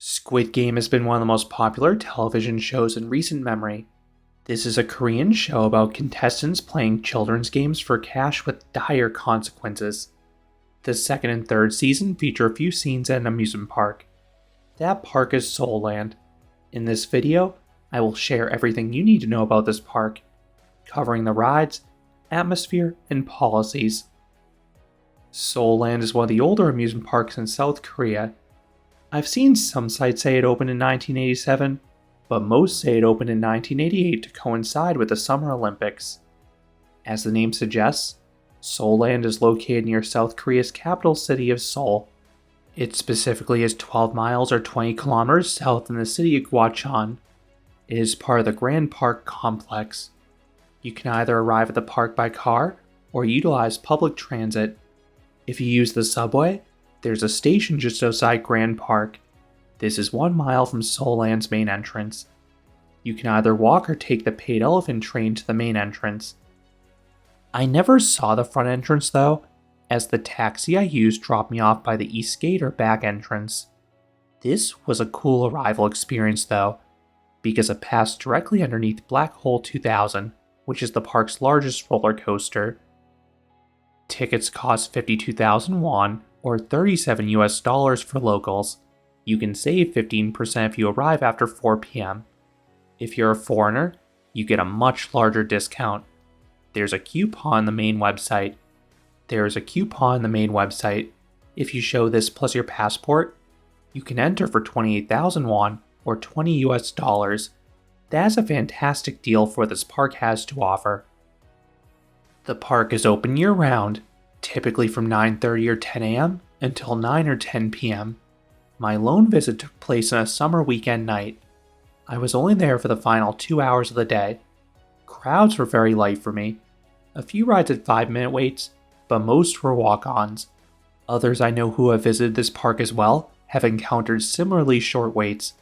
Squid Game has been one of the most popular television shows in recent memory. This is a Korean show about contestants playing children's games for cash with dire consequences. The second and third season feature a few scenes at an amusement park. That park is Seoul Land. In this video, I will share everything you need to know about this park, covering the rides, atmosphere, and policies. Seoul Land is one of the older amusement parks in South Korea. I've seen some sites say it opened in 1987, but most say it opened in 1988 to coincide with the Summer Olympics. As the name suggests, Seoul Land is located near South Korea's capital city of Seoul. It specifically is 12 miles or 20 kilometers south in the city of Gwacheon. It is part of the Grand Park complex. You can either arrive at the park by car or utilize public transit. If you use the subway, there's a station just outside Grand Park. This is 1 mile from Seoul Land's main entrance. You can either walk or take the paid elephant train to the main entrance. I never saw the front entrance though, as the taxi I used dropped me off by the east gate or back entrance. This was a cool arrival experience though, because it passed directly underneath Black Hole 2000, which is the park's largest roller coaster. Tickets cost 52,000 won, or $37 for locals. You can save 15% if you arrive after 4 p.m. If you're a foreigner, you get a much larger discount. There's a coupon on the main website. If you show this plus your passport, you can enter for 28,000 won, or $20. That's a fantastic deal for what this park has to offer. The park is open year-round, typically from 9:30 or 10 a.m. until 9 or 10 p.m. My lone visit took place on a summer weekend night. I was only there for the final 2 hours of the day. Crowds were very light for me. A few rides had 5-minute waits, but most were walk-ons. Others I know who have visited this park as well have encountered similarly short waits,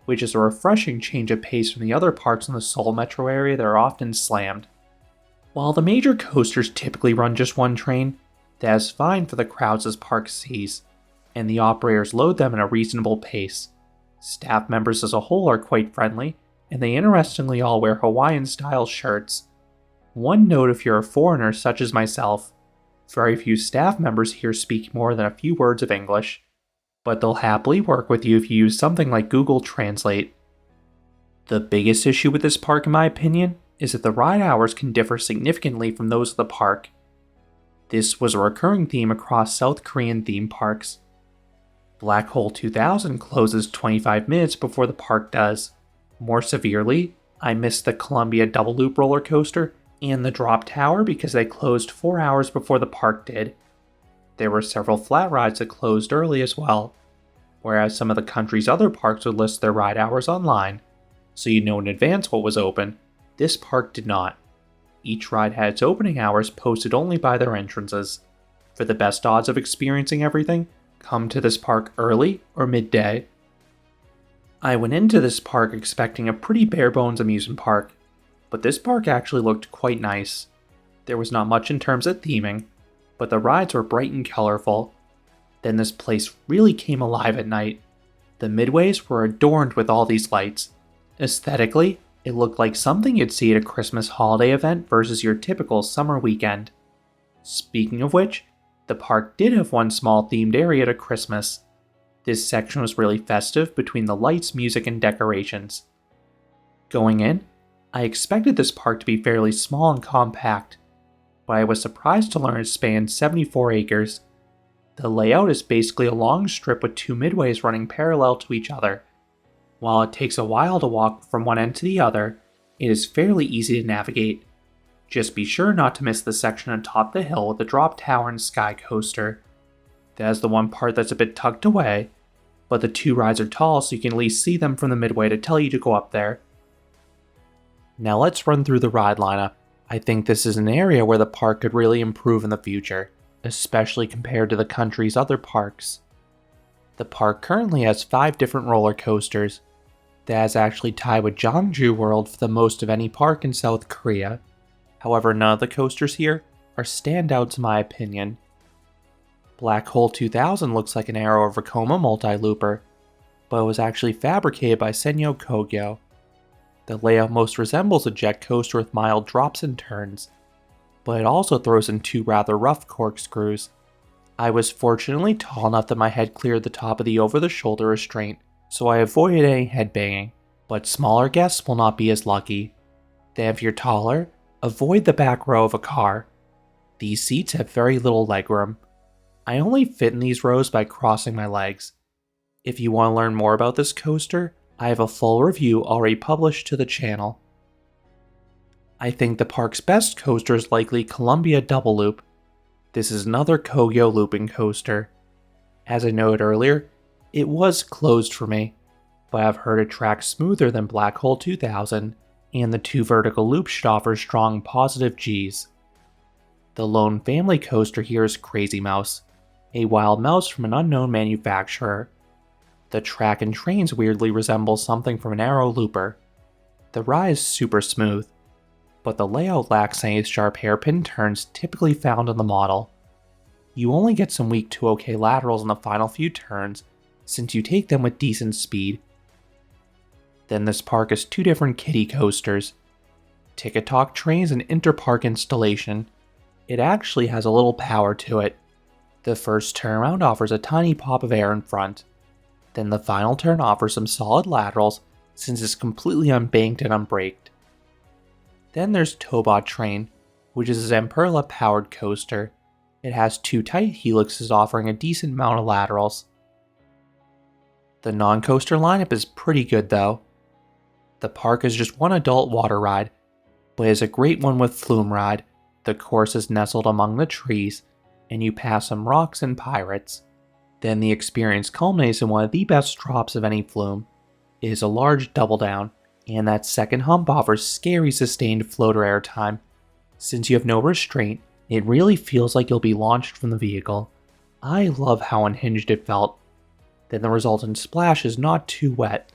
which is a refreshing change of pace from the other parks in the Seoul metro area that are often slammed. While the major coasters typically run just one train, that is fine for the crowds this park sees, and the operators load them at a reasonable pace. Staff members as a whole are quite friendly, and they interestingly all wear Hawaiian-style shirts. One note if you're a foreigner such as myself, very few staff members here speak more than a few words of English, but they'll happily work with you if you use something like Google Translate. The biggest issue with this park in my opinion is that the ride hours can differ significantly from those of the park. This was a recurring theme across South Korean theme parks. Black Hole 2000 closes 25 minutes before the park does. More severely, I missed the Columbia Double Loop roller coaster and the Drop Tower because they closed 4 hours before the park did. There were several flat rides that closed early as well, whereas some of the country's other parks would list their ride hours online, so you'd know in advance what was open. This park did not. Each ride had its opening hours posted only by their entrances. For the best odds of experiencing everything, come to this park early or midday. I went into this park expecting a pretty bare-bones amusement park, but this park actually looked quite nice. There was not much in terms of theming, but the rides were bright and colorful. Then this place really came alive at night. The midways were adorned with all these lights. Aesthetically, it looked like something you'd see at a Christmas holiday event versus your typical summer weekend. Speaking of which, the park did have one small themed area at Christmas. This section was really festive between the lights, music, and decorations. Going in, I expected this park to be fairly small and compact, but I was surprised to learn it spans 74 acres. The layout is basically a long strip with 2 midways running parallel to each other. While it takes a while to walk from one end to the other, it is fairly easy to navigate. Just be sure not to miss the section atop the hill with the Drop Tower and Sky Coaster. That is the one part that's a bit tucked away, but the 2 rides are tall so you can at least see them from the midway to tell you to go up there. Now let's run through the ride lineup. I think this is an area where the park could really improve in the future, especially compared to the country's other parks. The park currently has 5 different roller coasters. That is actually tied with Jeongju World for the most of any park in South Korea. However, none of the coasters here are standouts in my opinion. Black Hole 2000 looks like an Arrow of Vekoma multi-looper. but it was actually fabricated by Senyo Kogyo. The layout most resembles a jet coaster with mild drops and turns, but it also throws in two rather rough corkscrews. I was fortunately tall enough that my head cleared the top of the over-the-shoulder restraint, so I avoided any headbanging, but smaller guests will not be as lucky. Then if you're taller, avoid the back row of a car. These seats have very little legroom. I only fit in these rows by crossing my legs. If you want to learn more about this coaster, I have a full review already published to the channel. I think the park's best coaster is likely Columbia Double Loop. This is another Kogyo looping coaster. As I noted earlier, it was closed for me, but I've heard it tracks smoother than Black Hole 2000, and the two vertical loops should offer strong positive Gs. The lone family coaster here is Crazy Mouse, a wild mouse from an unknown manufacturer. The track and trains weirdly resemble something from an Arrow Looper. The ride is super smooth, but the layout lacks any sharp hairpin turns typically found in the model. You only get some weak to okay laterals in the final few turns, since you take them with decent speed. Then this park has two different kiddie coasters. Ticket Talk trains and interpark installation. It actually has a little power to it. The first turnaround offers a tiny pop of air in front. Then the final turn offers some solid laterals since it's completely unbanked and unbraked. Then there's Tobot Train, which is a Zamperla powered coaster. It has two tight helixes offering a decent amount of laterals. The non-coaster lineup is pretty good though. The park is just one adult water ride, but is a great one with Flume Ride. The course is nestled among the trees, and you pass some rocks and pirates. Then the experience culminates in one of the best drops of any flume. It is a large double down, and that second hump offers scary sustained floater airtime. Since you have no restraint, it really feels like you'll be launched from the vehicle. I love how unhinged it felt. Then the resultant splash is not too wet.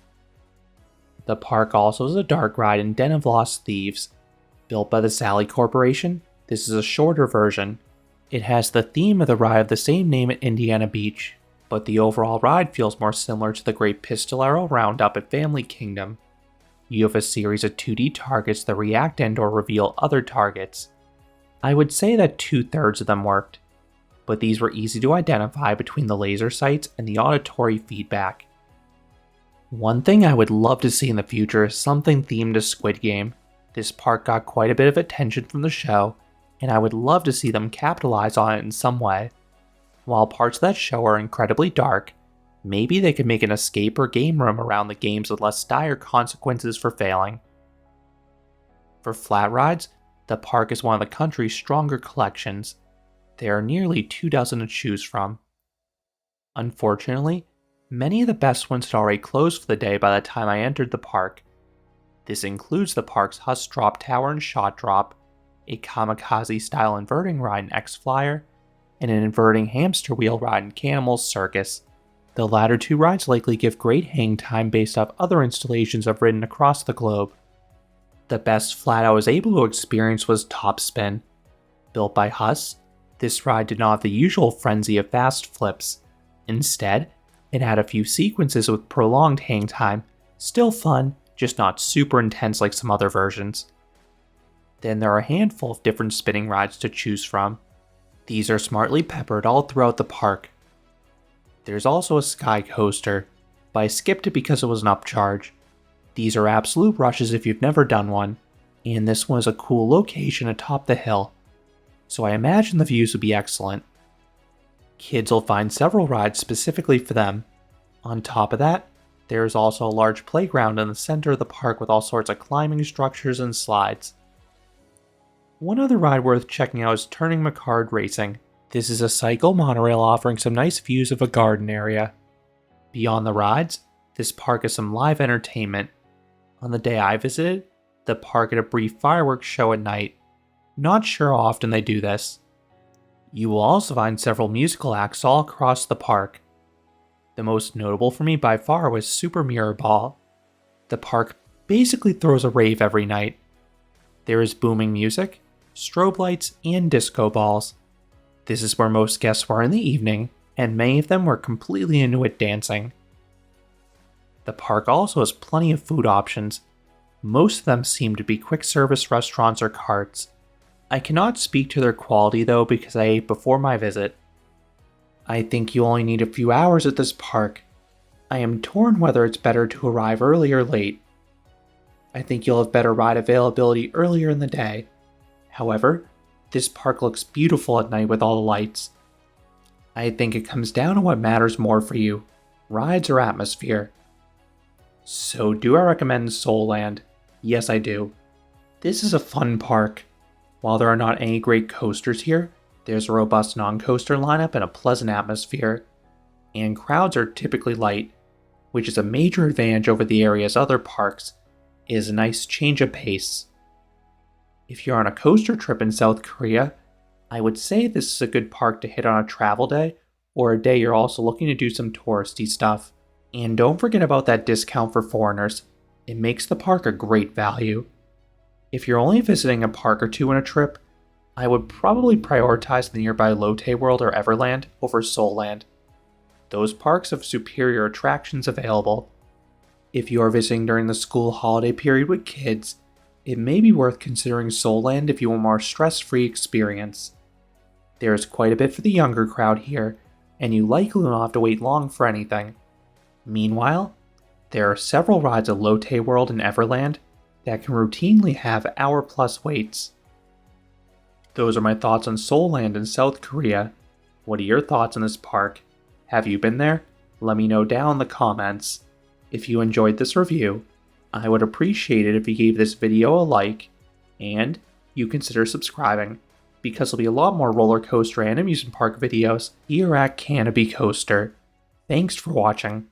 The park also has a dark ride in Den of Lost Thieves. Built by the Sally Corporation, this is a shorter version. It has the theme of the ride of the same name at Indiana Beach, but the overall ride feels more similar to the Great Pistolero Roundup at Family Kingdom. You have a series of 2D targets that react and or reveal other targets. I would say that 2/3 of them worked, but these were easy to identify between the laser sights and the auditory feedback. One thing I would love to see in the future is something themed to Squid Game. This park got quite a bit of attention from the show, and I would love to see them capitalize on it in some way. While parts of that show are incredibly dark, maybe they could make an escape or game room around the games with less dire consequences for failing. For flat rides, the park is one of the country's stronger collections. There are nearly 24 to choose from. Unfortunately, many of the best ones had already closed for the day by the time I entered the park. This includes the park's Huss Drop Tower and Shot Drop, a kamikaze-style inverting ride in X-Flyer, and an inverting hamster wheel ride in Cannibals Circus. The latter two rides likely give great hang time based off other installations I've ridden across the globe. The best flat I was able to experience was Top Spin. Built by Huss, this ride did not have the usual frenzy of fast flips. Instead, it had a few sequences with prolonged hang time, still fun, just not super intense like some other versions. Then there are a handful of different spinning rides to choose from. These are smartly peppered all throughout the park. There's also a Sky Coaster, but I skipped it because it was an upcharge. These are absolute rushes if you've never done one, and this one is a cool location atop the hill, so I imagine the views would be excellent. Kids will find several rides specifically for them. On top of that, there is also a large playground in the center of the park with all sorts of climbing structures and slides. One other ride worth checking out is Turning Macard Racing. This is a cycle monorail offering some nice views of a garden area. Beyond the rides, this park has some live entertainment. On the day I visited, the park had a brief fireworks show at night. Not sure how often they do this. You will also find several musical acts all across the park. The most notable for me by far was Super Mirror Ball. The park basically throws a rave every night. There is booming music, strobe lights, and disco balls. This is where most guests were in the evening, and many of them were completely into it dancing. The park also has plenty of food options. Most of them seem to be quick service restaurants or carts. I cannot speak to their quality though because I ate before my visit. I think you only need a few hours at this park. I am torn whether it's better to arrive early or late. I think you'll have better ride availability earlier in the day. However, this park looks beautiful at night with all the lights. I think it comes down to what matters more for you, rides or atmosphere. So do I recommend Seoul Land? Yes, I do. This is a fun park. While there are not any great coasters here, there's a robust non-coaster lineup and a pleasant atmosphere. And crowds are typically light, which is a major advantage over the area's other parks. It is a nice change of pace. If you're on a coaster trip in South Korea, I would say this is a good park to hit on a travel day or a day you're also looking to do some touristy stuff. And don't forget about that discount for foreigners. It makes the park a great value. If you're only visiting a park or two in a trip, I would probably prioritize the nearby Lotte World or Everland over Seoul Land. Those parks have superior attractions available. If you are visiting during the school holiday period with kids, it may be worth considering Seoul Land if you want a more stress-free experience. There is quite a bit for the younger crowd here, and you likely won't have to wait long for anything. Meanwhile, there are several rides at Lotte World and Everland that can routinely have hour-plus waits. Those are my thoughts on Seoul Land in South Korea. What are your thoughts on this park? Have you been there? Let me know down in the comments. If you enjoyed this review, I would appreciate it if you gave this video a like, and you consider subscribing, because there'll be a lot more roller coaster and amusement park videos here at Canopy Coaster. Thanks for watching.